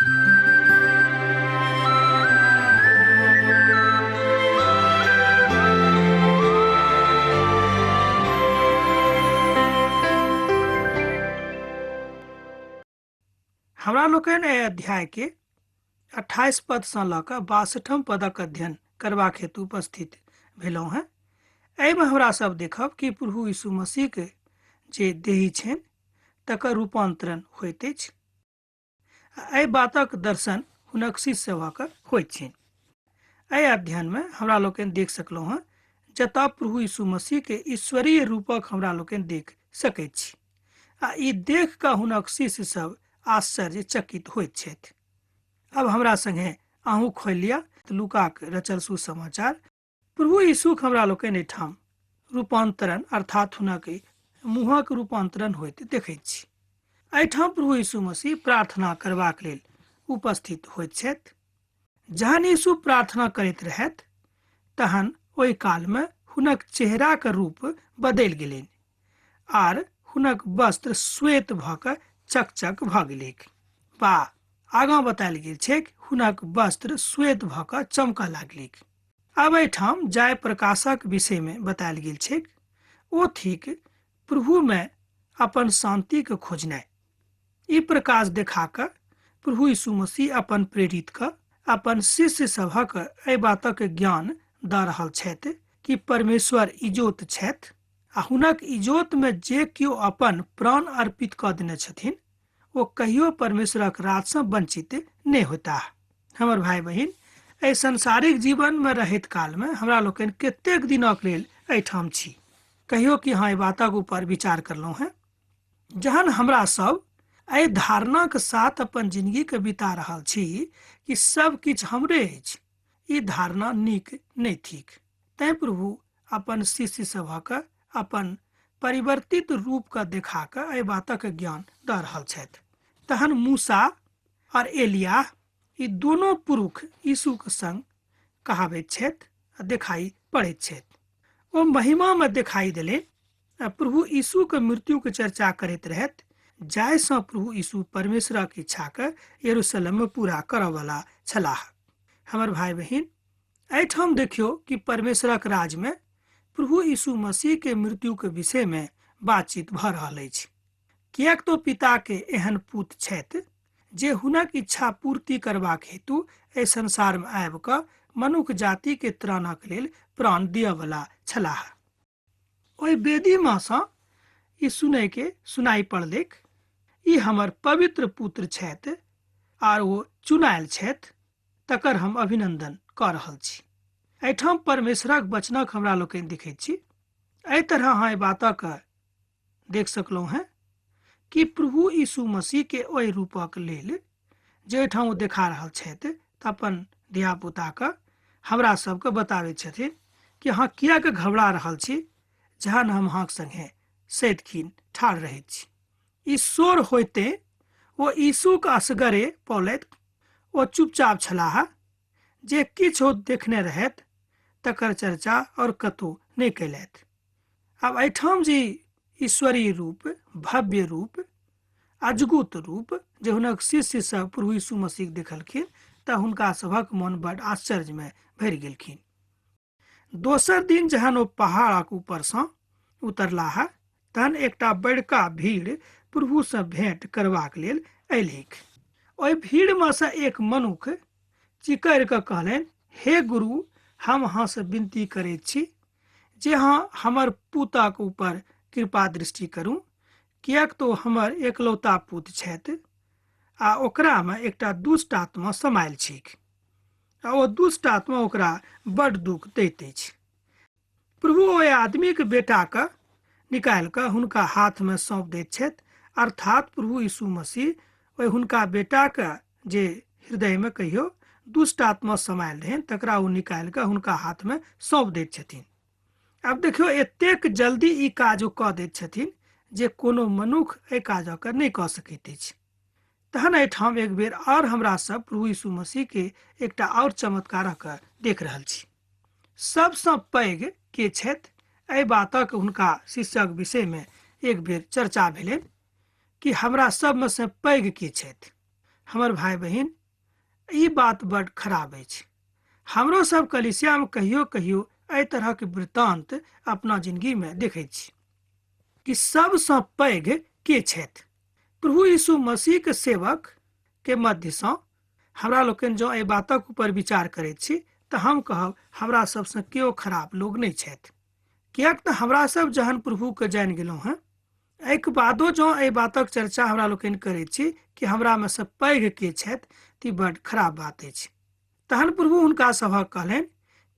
हमरा लोकनि एहि अध्याय के 28 पद सँ लऽ कऽ 62 पदक अध्ययन करबाक हेतु उपस्थित भेलहुँ हेँ। एहिमे हमरा सब देखब कि प्रभु यीशु मसीह के जे देही छनि तकर रूपांतरण होइत अछि। एहि बातक दर्शन हुनक शिष्य सभक होइत छनि। एहि अध्ययन में हमरा लोकनि देख सकलहुँ हेँ जतऽ प्रभु यीशु मसीह के ईश्वरीय रूपक हमरा लोकनि देख सकैत छी आ ई देख कऽ हुनक शिष्य सब आश्चर्यचकित होइत छथि। अब हमरा संगे अहूँ खोलि लिअ लूकाक रचल सुसमाचार। प्रभु यीशुक हमरा लोकनि एहिठाम रूपांतरण अर्थात हुनक मुँहक रूपांतरण होइत देखैत छी। एहिठाम प्रभु यीशु मसीह प्रार्थना करबाक लेल उपस्थित होइत छथि। जहन यीशु प्रार्थना करैत रहथि तहन ओहि काल में हुनक चेहरा के रूप बदलि गेलनि आर हुनक वस्त्र श्वेत भऽ कऽ चकचक भऽ गेलैक। बा आगाँ बतायल गेल छै हुनक वस्त्र श्वेत भऽ कऽ चमकऽ लागलैक। अब एहिठाम जाय प्रकाशक विषय में बतायल गेल छै ओ थिक प्रभु में अपन शांति के खोजनाइ। ई प्रकाश देखा कऽ प्रभु यीशु मसीह अपन प्रेरित के अपन शिष्य सभक एहि बातक ज्ञान दऽ रहल छथि कि परमेश्वर इजोत छथि आ हुनक इजोत में जे केओ अपन प्राण अर्पित कऽ देने छथिन ओ कहियो परमेश्वरक राज सँ वंचित नहि होता। हमर भाई बहिन एहि संसारिक जीवन में रहैत काल में हमरा लोकनि कतेक दिनक लेल एहिठाम छी। कहियो कि हाँ एहि बातक ऊपर विचार करलहुँ हैं। जहन हमरा सब एहि धारणा के साथ अपन जिंदगी के बिता रहल छी कि सब किछु हमरे अछि, ई धारणा नीक नहीं थिक। तैं प्रभु अपन शिष्य सभक अपन परिवर्तित रूप का देखा कऽ एहि बातक ज्ञान दऽ रहल छथि। तहन मूसा और एलिया ई दोनों पुरुष यीशु के संग कहाबैत छथि आ दिखाई पड़ैत छथि। ओ महिमा में दिखाई देले प्रभु यीशु के मृत्यु के चर्चा करैत रहथि जाय सँ प्रभु यीशु परमेश्वरक इच्छा के यरूशलेम में पूरा करऽ वाला छलाह। हमर भाई बहिन एहिठाम देखियो कि परमेश्वरक राज में प्रभु यीशु मसीह के मृत्यु के विषय में बातचीत भऽ रहल अछि। किएक तो पिता के एहन पुत्र छथि जे हुनक इच्छा पूर्ति करबाक हेतु एहि संसार में आबि कऽ मनुष्य जाति के त्राणक लेल प्राण दिअ वाला छलाह। ओहि वेदी में सँ ई सुनै के सुनाई पड़लैक, ई हमर पवित्र पुत्र छथि आर ओ चुनायल छथि, तकर हम अभिनंदन कऽ रहल छी। एहिठाम परमेश्वरक वचनक हमरा लोकनि देखैत छी। एहि तरह अहाँ एहि बातक देख सकलहुँ हैं कि प्रभु यीशु मसीह के ओहि रूपक लेल जे एहिठाम ओ देखा रहल छथि तऽ अपन धिया पुता के हमरा सबके बताबैत छथिन कि अहाँ किएक घबरा रहल छी जहन हम अहाँक संगे सैदखिन ठाढ़ रहैत छी। ई शोर होइते ओ यीशुक असगरे पौलैत ओ चुपचाप छलाह, जे किछु देखने रहैत तकर चर्चा और कतहु नहीं कैलथि। अब एहिठाम जे ईश्वरीय रूप, भव्य रूप, अद्भुत रूप जे हुनक शिष्य सब प्रभु यीशु मसीह देखलखिन तऽ हुनका सभक मन बड़ आश्चर्य में भरि गेलखिन। दोसर दिन जहन ओ पहाड़क ऊपर सँ उतरलाह तहन एकटा बड़का भीड़ प्रभु सँ भेंट करबाक लेल अयलैक। ओहि भीड़ में सँ एक मनुख चिकरि कऽ कहलनि, हे गुरु, हम अहाँ से विनती करैत छी जे अहाँ हमर पुतक ऊपर कृपा दृष्टि करू, किएक तो हमर एकलौता पुत्र छथि आ ओकरा में एकटा दुष्ट आत्मा समायल छैक आ ओ दुष्ट आत्मा ओकरा बड़ दुख दैत अछि। प्रभु ओहि आदमी के बेटा के निकालि कऽ हुनका हाथ में सौंप दैत छथि, अर्थात प्रभु यीशु मसीह ओहि हुनका बेटा के जे हृदय में कहियो दुष्ट आत्मा समायल रहनि तकरा ओ निकालि कऽ हुनका हाथ में सौंप दैत छथिन। अब देखियो एतेक जल्दी ई काज ओ कऽ दैत छथिन जे कोनो मनुष्य एहि काजक नहीं कऽ सकैत अछि। तहन एहिठाम एक बेर और हमरा सब प्रभु यीशु मसीह के एकटा और चमत्कारक देख रहल छी। सबसँ पैघ के छथि एहि बातक हुनका शिष्यक विषय में एक बेर चर्चा भेलनि कि हमरा सब में से पैघ के छथि। हमर भाई बहिन, ई बात बड़ खराब अछि। हमरो सब कलीसिया में कहियो कहियो एहि तरह के वृत्तांत अपना जिंदगी में देखै छी कि सबसँ पैघ के छथि। प्रभु यीशु मसीह के सेवक के मध्य सँ हमरा लोकनि जँ एहि बातक ऊपर विचार करैत छी तऽ हम कहब हमरा सबसँ केओ खराब लोग नहि छथि। किएक तऽ हमरा सब जहन प्रभु के जानि गेलहुँ हेँ, एहिके बादो जँ एहि बातक चर्चा हमरा लोकनि करैत छी कि हमरा में से पैघ के छथि, तऽ ई बड्ड खराब बात अछि। तहन प्रभु हुनका सभक कहलनि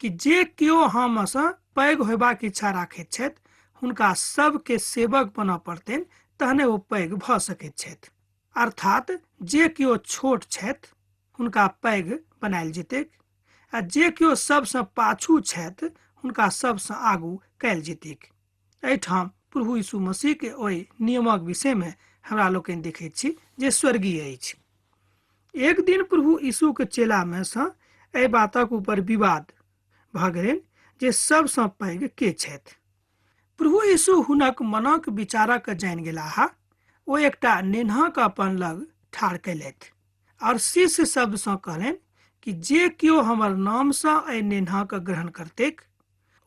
कि जे केओ हमसँ पैघ होयबाक इच्छा राखैत छथि, हुनका सबके सेवक बनऽ पड़तनि, तहने ओ पैघ भऽ सकैत छथि। अर्थात जे केओ छोट छथि हुनका पैघ बनायल जेतैक, आ जे केओ सबसँ पाछू छथि हुनका सबसँ आगू कयल जेतैक। एहिठाम प्रभु यीशु मसीह के ओहि नियमक विषय में हमरा लोकनि देखैत छी जे स्वर्गीय अछि। एक दिन प्रभु यीशु के चेला में सँ एहि बातक ऊपर विवाद भऽ गेलनि जे सबसँ पैघ के छथि। प्रभु यीशु हुनक मनक विचारक जानि गेलाह। ओ एकटा नेन्हक अपन लग ठाढ़ कयलथि और शिष्य शब्द सँ कहलनि कि जे केओ हमर नामसँ एहि नेन्हक ग्रहण करतैक,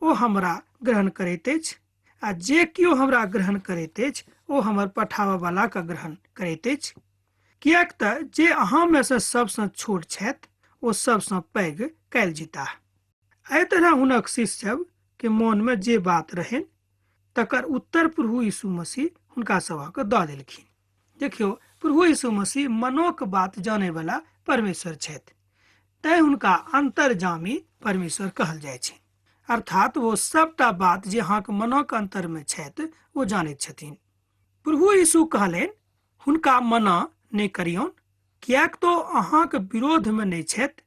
ओ हमरा ग्रहण करैत अछि, आ जे केओ हमरा ग्रहण करैत अछि ओ हमर पठाबऽ वाला के ग्रहण करैत अछि। किएक तऽ जे अहाँ में से सबसँ छोट छथि ओ सबसँ पैघ कयल जेताह। एहि तरह हुनक शिष्य सब के मोन में जे बात रहनि तकर उत्तर प्रभु यीशु मसीह हुनका सभक दऽ देलखिन। देखियौ, प्रभु यीशु मसीह मनोक बात जाने वाला परमेश्वर छथि, तैं हुनका अंतर्जामी परमेश्वर कहल जाइ छै। अर्थात वो सबटा बात जे अहाँक मनक अंतर में छथि ओ जानैत छथिन। प्रभु यीशु कहलनि हुनका मना नहि करियौन, किएक तो अहाँक विरोध में नहि छथि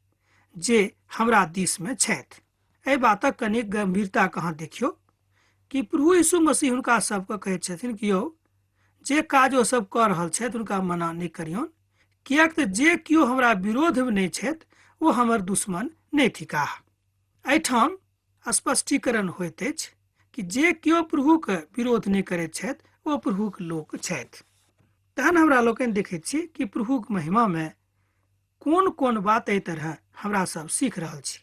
जे हमरा दिस में छथि। एहि बातक कनिक गंभीरता के अहाँ देखियौ कि प्रभु यीशु मसीह हुनका सबके कहैत छथिन कि यौ, जे काज ओ सब कऽ रहल छथि हुनका मना नहि करियौन, किएक तऽ जे केओ हमरा विरोध में नहि छथि ओ हमर दुश्मन नहि थिकाह। एहिठाम स्पष्टीकरण होइत अछि कि जे केओ प्रभुके विरोध नहि करैत छथि ओ प्रभुक लोक छथि। तहन हमरा लोकनि देखैत छी कि प्रभुक महिमा में कोन कोन बात एहि तरह हमरा सब सीख रहल छी।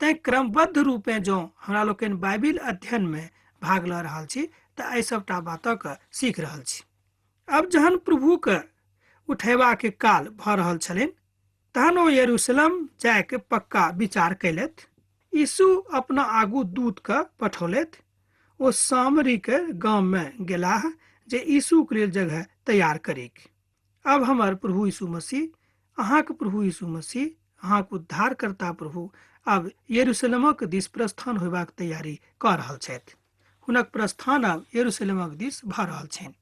तैं क्रमबद्ध रूपे जँ हमरा लोकनि बाइबिल अध्ययन में भाग लऽ रहल छी तऽ एहि सबटा बातक सीख रहल छी। अब जहन प्रभु के उठेबा के काल भऽ रहल छलनि, तहन ओ यरूशलेम जाय के पक्का विचार कयलथि। यीशु अपना आगू दूत के पठौलथि। ओ सामरी के गांव में गेलाह जे यीशु के लेल जगह तैयार करेक। अब हमर प्रभु यीशु मसीह, अहाँक प्रभु यीशु मसीह, अहाँक उद्धारकर्ता प्रभु अब यरूशलेमक दिस प्रस्थान होयबाक तैयारी कऽ रहल छथि। हुनक प्रस्थान अब यरूशलेमक दिस भऽ रहल छनि।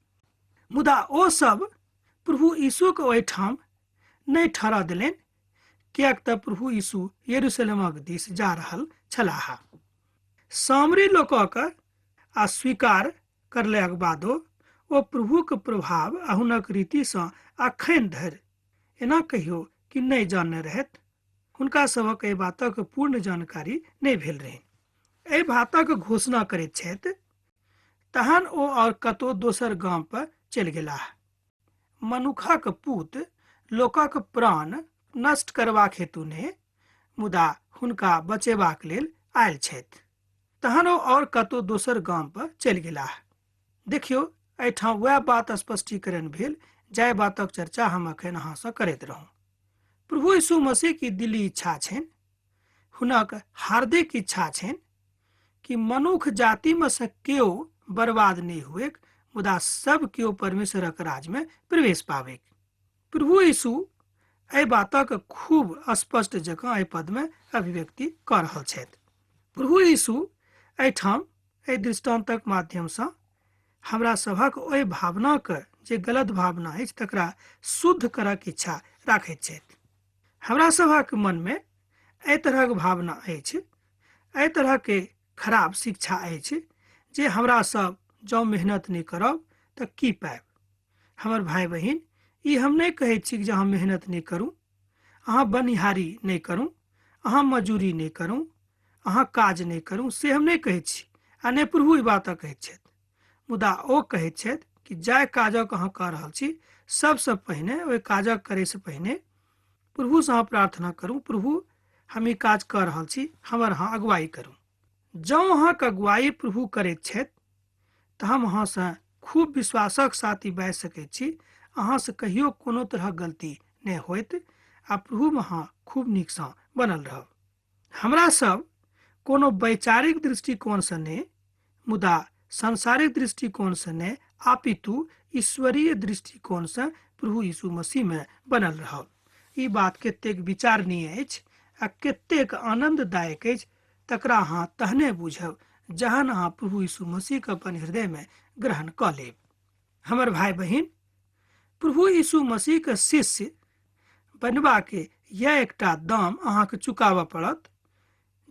मुदा ओ सब प्रभु यीशु के ओहिठाम नहि ठहरऽ देलनि, किएक तऽ प्रभु यीशु यरूशलेमक दिस जा रहल छलाह। सामरी लोकक अस्वीकार करलाक बादो ओ प्रभुक प्रभाव आ हुनक रीति सँ अखन धरि एना कहियो कि नहि जानने रहथि। हुनका सभक एहि बातक पूर्ण जानकारी नहि भेल रहनि। एहि बातक घोषणा करैत छथि, तहन ओ और कतौ दोसर गाम पर चलि गेलाह। मनुखक पूत लोकक प्राण नष्ट करबाक हेतु नहि, मुदा हुनका बचेबाक लेल आयल छथि। तहन ओ और कतौ दोसर गाम पर चलि गेलाह। देखियौ, एहिठाम वएह बात स्पष्टीकरण भेल जाहि बातक चर्चा हम अखन अहाँ सँ करैत रहौं। प्रभु यीशु मसीह की दिली इच्छा छनि, हुनक हार्दिक इच्छा छनि कि मनुख जाति में से केओ बर्बाद नहीं हुए, मुदा सब केओ परमेश्वरक राज में प्रवेश पावे। प्रभु यीशु एहि बातक खूब स्पष्ट जकाँ एहि पद में अभिव्यक्ति कऽ रहल छथि। प्रभु यीशु एहिठाम एहि दृष्टान्तक माध्यम सँ हमरा सभक ओहि भावनाक जे गलत भावना अछि तकरा शुद्ध करक इच्छा राखैत छथि। हमरा सभक मन में एहि तरहक भावना अछि, एहि तरह के खराब शिक्षा अछि जे हमरा सब जँ मेहनत नहीं करब तऽ की पायब। हमर भाई बहिन, ई हम नहीं कहैत छी जे अहाँ मेहनत नहीं करू, अहाँ बनिहारी नहीं करू, अहाँ मजूरी नहीं करू, अहाँ काज नहीं करू, से हम नहीं कहैत छी, आ नहि प्रभु ई बात कहैत छथि। मुदा ओ कहैत छथि कि जाहि काजक अहाँ कऽ रहल छी सबसे पहिने ओहि काजक करे से पहिने प्रभु से अहाँ प्रार्थना करूं, प्रभु हम ई काज कर रहल छी, हमर अहाँ अगुवाई करूं। जँ अहाँके अगुवाई प्रभु करैत छथि तऽ हम अहाँसँ खूब विश्वासक साथ ई बाजि सकैत छी, अहाँसँ कहियो कोनो तरहक गलती नहि होइत आ प्रभुमे अहाँ खूब नीकसँ बनल रहब। हमरा सब कोनो वैचारिक दृष्टिकोणसँ नहि, मुदा सांसारिक दृष्टिकोणसँ नहि, अपितु ईश्वरीय दृष्टिकोणसँ प्रभु यीशु मसीहमे बनल रहब। ई बात कतेक विचारणीय अछि आ कतेक आनंददायक अछि, तकरा अहाँ तहने बुझब जहन अहाँ प्रभु यीशु मसीहके अपन हृदयमे ग्रहण कऽ लेब। हमर भाई बहिन, प्रभु यीशु मसीहके शिष्य बनबाके यह एकटा दाम अहाँके चुकाबऽ पड़त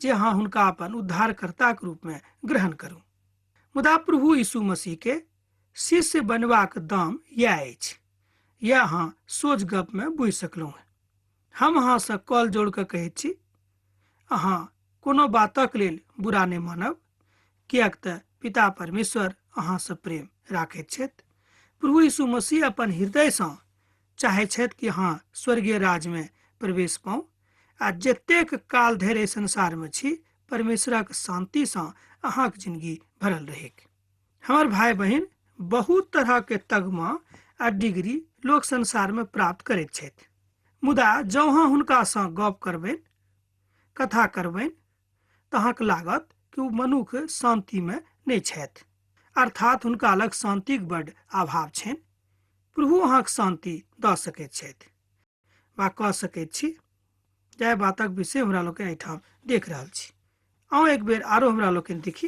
जे अहाँ हुनका अपन उद्धारकर्ताके रूपमे ग्रहण करू। मुदा प्रभु यीशु मसीहके शिष्य बनबाक दाम यह अछि, यह अहाँ सोझ गपमे बुझि सकलहुँ हैं। हम अहाँसँ कल जोड़ कऽ कहैत छी, अहाँ कोनो बातक लेल बुरा नहि मानब, किएक तऽ पिता परमेश्वर अहाँसँ प्रेम राखैत छथि। प्रभु यीशु मसीह अपन हृदयसँ चाहै छथि कि अहाँ स्वर्गीय राज्यमे प्रवेश पाउ आ जतेक काल धरि संसारमे छी परमेश्वरक शांतिसँ अहाँक जिंदगी भरल रहेक। हमर भाई बहिन, बहुत तरहके तगमा आ डिग्री लोक संसारमे प्राप्त करैत छथि, मुदा जँ अहाँ हुनकासँ गप करबनि, कथा करबनि, तऽ अहाँके लागत कि ओ मनुख शांतिमे नहि छथि, अर्थात हुनका लग शांतिक बड्ड अभाव छनि। प्रभु अहाँके शांति दऽ सकैत छथि वा कऽ सकैत छी। जाहि बातक विषय हमरा लोकनि एहिठाम देख रहल छी, आउ एक बेर आरो हमरा लोकनि देखी।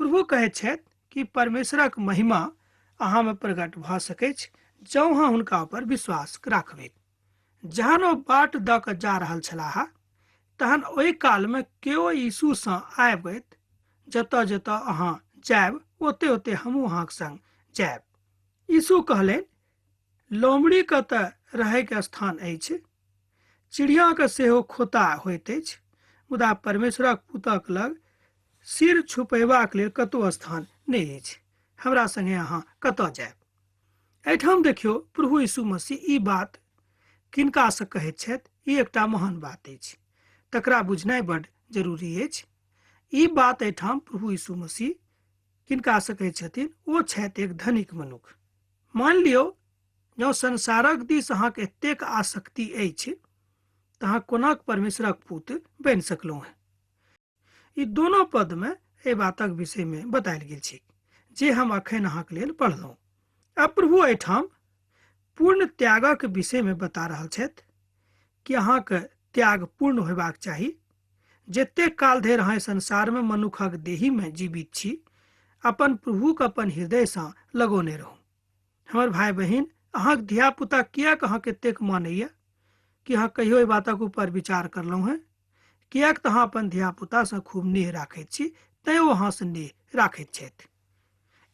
प्रभु कहैत छथि कि परमेश्वरक महिमा अहाँमे प्रकट भऽ सकैत छै जँ अहाँ हुनका ऊपर विश्वास राखबै। जहन ओ बाट दऽ कऽ जा रहल छलाह, तहन ओहि कालमे केओ यीशुसँ आबैत, जतऽ जतऽ अहाँ जायब ओते ओते हमहूँ अहाँक संग जायब। यीशु कहलनि, लोमड़ीके तऽ रहैके स्थान अछि, चिड़ियाके सेहो खोता होइत अछि, मुदा परमेश्वरक पुतक लग सिर छुपेबाक लेल कतहु स्थान नहि अछि। हमरा संगे अहाँ कतऽ जायब? एहिठाम देखियौ, प्रभु यीशु मसीह ई बात किनकासँ कहैत छथि, ई एकटा महान बात अछि, तकरा बुझनाइ बड्ड जरूरी अछि। ई बात एहिठाम प्रभु यीशु मसीह किनकासँ कहैत छथिन, ओ छथि एक धनिक मनुख। मान लियौ, जँ संसारक दिस अहाँके एतेक आसक्ति अछि तऽ अहाँ कोना परमेश्वरक पुत्र बनि सकलहुँ हैं। ई दोनों पदमे एहि बातक विषयमे बतायल गेल छै जे हम अखन अहाँके लेल पढ़लहुँ। अब प्रभु एहिठाम पूर्ण त्यागक विषयमे बता रहल छथि कि अहाँके त्याग पूर्ण होयबाक चाही। जतेक काल धरि अहाँ संसारमे मनुखक देहीमे जीवित छी, अपन प्रभुके अपन हृदयसँ लगौने रहू। हमर भाई बहिन, अहाँके धियापुता किएक अहाँके एतेक मानैया कि अहाँ कहियो एहि बातक ऊपर विचार करलहुँ हैं? किएक तऽ अहाँ अपन धियापुतासँ खूब नेह राखैत छी, तैँ ओ अहाँसँ नेह राखैत छथि।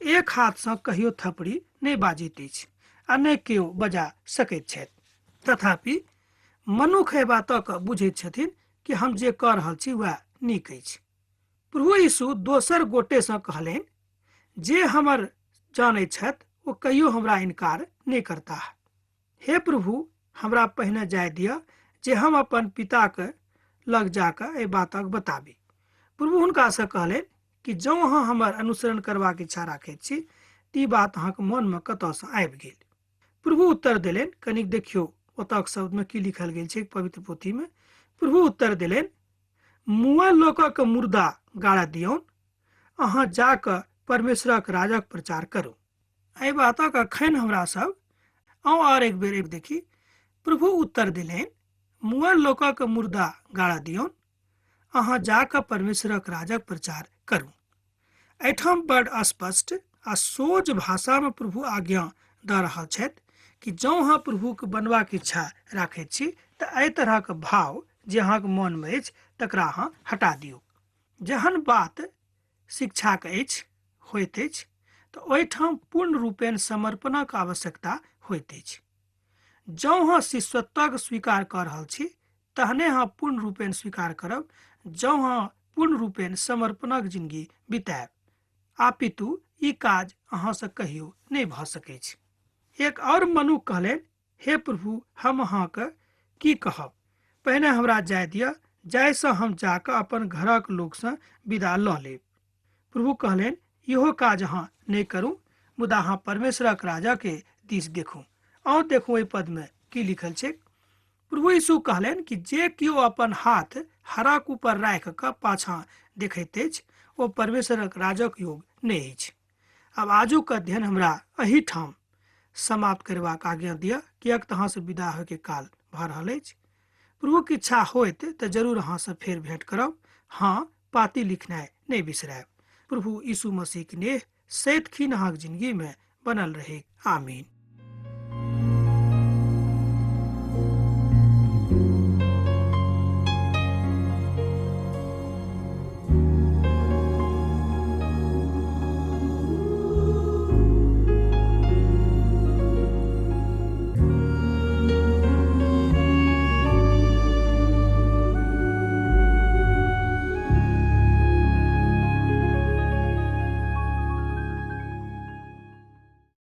एक हाथसँ कहियो थपड़ी नहि बाजैत अछि आ नहि केओ बजा सकैत छथि, तथापि मनुख एहि बातक बुझैत छथिन कि हम जे कऽ रहल छी वएह नीक अछि। प्रभु यीशु दोसर गोटेसँ कहलनि, जे हमर जानैत छथि ओ कहियो हमरा इनकार नहि करता। हे प्रभु, हमरा पहिने जाय दिअ जे हम अपन पिताके लग जाकऽ एहि बातक बताबी। प्रभु हुनकासँ कहलनि कि जँ अहाँ हमर अनुसरण करबाक इच्छा राखैत छी तऽ ई बात अहाँके मनमे कतऽसँ आबि गेल? प्रभु उत्तर देलनि, कनिक देखियौ ओतऽक शब्दमे की लिखल गेल छै पवित्र पोथीमे। प्रभु उत्तर देलनि, मुअल लोकक मुर्दा गाड़ा दियौन, अहाँ जाकऽ परमेश्वरक राजक प्रचार करू। एहि बातक अखन हमरा सब आउ और एक बेर एक देखी। प्रभु उत्तर देलनि, मुअल लोकक मुर्दा गाड़ा दियौन, अहाँ जाकऽ परमेश्वरक राजक प्रचार करू। एहिठाम बड़ स्पष्ट आ सोझ भाषामे प्रभु आज्ञा दऽ रहल छथि कि जँ अहाँ प्रभुके बनबाक इच्छा राखैत छी तऽ एहि तरहक भाव जे अहाँके मनमे अछि तकरा अहाँ हटा दियौ। जहन बात शिक्षाक अछि होइत अछि तऽ ओहिठाम पूर्ण रूपेण समर्पणक आवश्यकता होइत अछि। जँ अहाँ शिष्यत्वक स्वीकार कऽ रहल छी तहने अहाँ पूर्ण रूपेण स्वीकार करब, जँ अहाँ पूर्ण रूपेण समर्पणक जिंदगी बिताएब, अपितु ई काज अहाँसँ कहियो नहि भऽ सकैत छै। एक और मनुख कहलेन, हे प्रभु, हम अहाँके की कहब? पहिने हमरा जाय दिअ, जायसँ हम जाकऽ अपन घरक लोकसँ विदा लऽ लेब। प्रभु कहलेन, इहो काज अहाँ नहि करू, मुदा अहाँ परमेश्वरक राजा के दिस देखू। और देखू एहि पद में की लिखल छै। प्रभु यीशु कहलेन कि जे केओ अपन हाथ हराक ऊपर राखि कऽ पाछाँ देखैत अछि, ओ परमेश्वरक राजक योग नहि अछि। आब आजुक अध्ययन हमरा एही ठाम समाप्त करबाक आज्ञा दिअ, किएक तऽ अहाँसँ विदा होयके काल भऽ रहल अछि। प्रभुक इच्छा होइत तऽ जरूर अहाँसँ फेर भेंट करब। हाँ, पाती लिखनाइ नहि बिसरायब। प्रभु यीशु मसीह के नेह सैत खीन अहाँक जिंदगी में बनल रहे। आमीन।